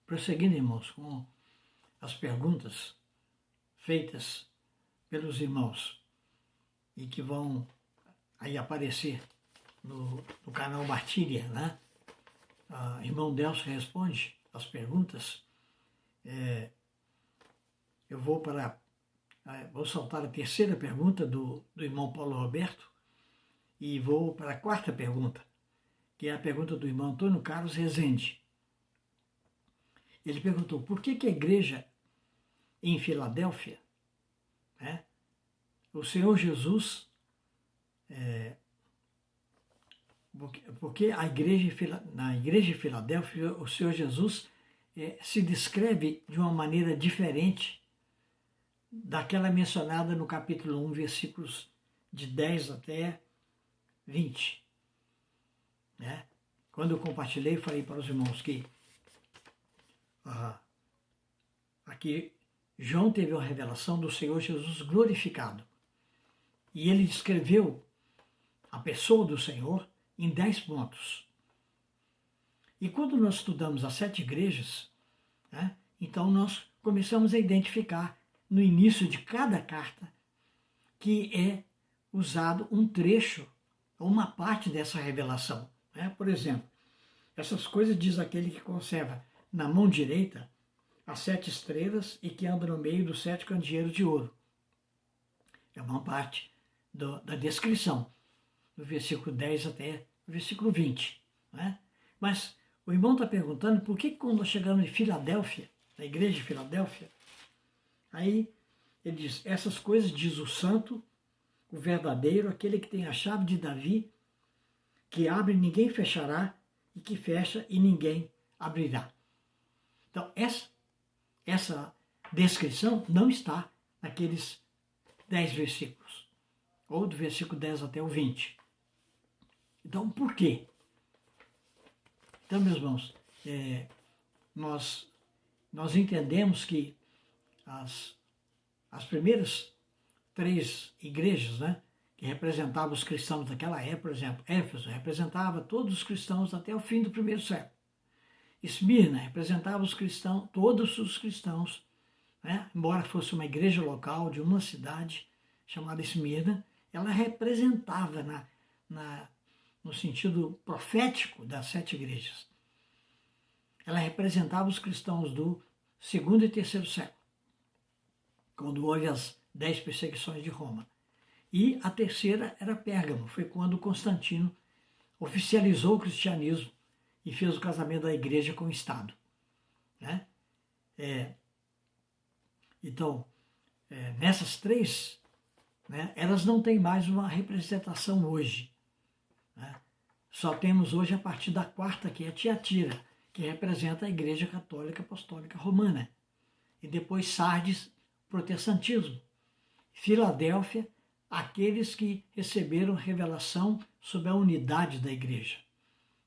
prosseguindo, irmãos, com as perguntas feitas pelos irmãos e que vão aí aparecer no canal Martíria, né? Irmão Delcio responde as perguntas. Eu vou saltar a terceira pergunta do irmão Paulo Roberto e vou para a quarta pergunta, que é a pergunta do irmão Antônio Carlos Rezende. Ele perguntou por que a igreja em Filadélfia, né, o Senhor Jesus, porque na igreja de Filadélfia o Senhor Jesus se descreve de uma maneira diferente daquela mencionada no capítulo 1, versículos de 10 até 20. Né? Quando eu compartilhei, falei para os irmãos que aqui João teve uma revelação do Senhor Jesus glorificado. E ele descreveu a pessoa do Senhor em 10 pontos. E quando nós estudamos as 7 igrejas, né, então nós começamos a identificar no início de cada carta que é usado um trecho, uma parte dessa revelação. Né? Por exemplo, essas coisas diz aquele que conserva na mão direita as 7 estrelas e que anda no meio dos 7 candeeiros de ouro. É uma parte da descrição, do versículo 10 até o versículo 20. Né? Mas o irmão está perguntando por que quando nós chegamos em Filadélfia, na igreja de Filadélfia, aí ele diz, essas coisas diz o santo, o verdadeiro, aquele que tem a chave de Davi, que abre e ninguém fechará, e que fecha e ninguém abrirá. Então, essa descrição não está naqueles 10 versículos, ou do versículo 10 até o 20. Então, por quê? Então, meus irmãos, nós entendemos que as primeiras 3 igrejas, né, que representavam os cristãos daquela época, por exemplo, Éfeso representava todos os cristãos até o fim do primeiro século. Esmirna representava todos os cristãos, né, embora fosse uma igreja local de uma cidade chamada Esmirna, ela representava no sentido profético das 7 igrejas. Ela representava os cristãos do 2º e 3º século, quando houve as 10 perseguições de Roma. E a terceira era Pérgamo, foi quando Constantino oficializou o cristianismo e fez o casamento da igreja com o Estado. Né? Então, nessas 3, né, elas não têm mais uma representação hoje. Né? Só temos hoje a partir da 4ª, que é Tiatira, que representa a Igreja Católica Apostólica Romana. E depois Sardes, protestantismo. Filadélfia, aqueles que receberam revelação sobre a unidade da igreja.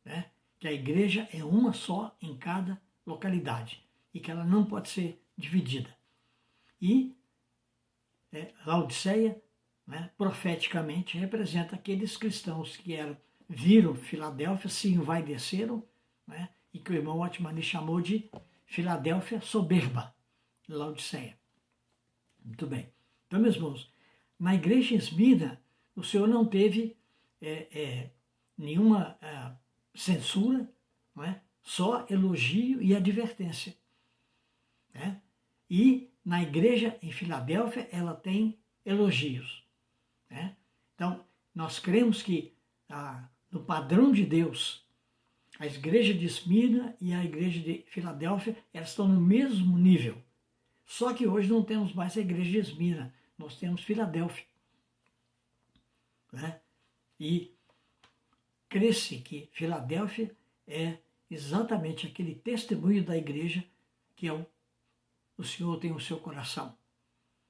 Né? Que a igreja é uma só em cada localidade e que ela não pode ser dividida. E Laodiceia, né, profeticamente, representa aqueles cristãos que viram Filadélfia, se envaideceram, né, e que o irmão Otmani chamou de Filadélfia soberba, Laodiceia. Muito bem. Então, meus irmãos, na igreja em Esmirna, o Senhor não teve nenhuma censura, não é? Só elogio e advertência. Né? E na igreja em Filadélfia, ela tem elogios. Né? Então, nós cremos que no padrão de Deus, a igreja de Esmirna e a igreja de Filadélfia, elas estão no mesmo nível. Só que hoje não temos mais a igreja de Esmirna, nós temos Filadélfia. Né? E crê-se que Filadélfia é exatamente aquele testemunho da igreja que o Senhor tem no seu coração.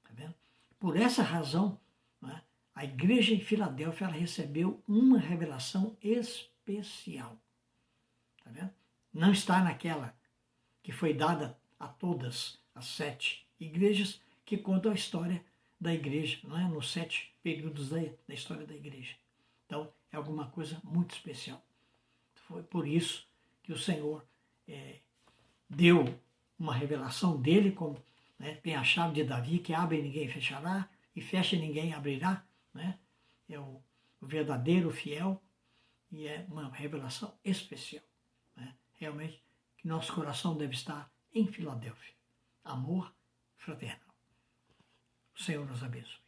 Tá vendo? Por essa razão, né, a igreja em Filadélfia ela recebeu uma revelação especial. Tá vendo? Não está naquela que foi dada a todas as 7 igrejas que contam a história da igreja, não é? Nos 7 períodos da história da igreja. Então, é alguma coisa muito especial. Foi por isso que o Senhor deu uma revelação dele, como, né, tem a chave de Davi, que abre e ninguém fechará, e fecha e ninguém abrirá, né? É o verdadeiro, fiel, e é uma revelação especial, né? Realmente, que nosso coração deve estar em Filadélfia. Amor fraternal. O Senhor nos abençoe.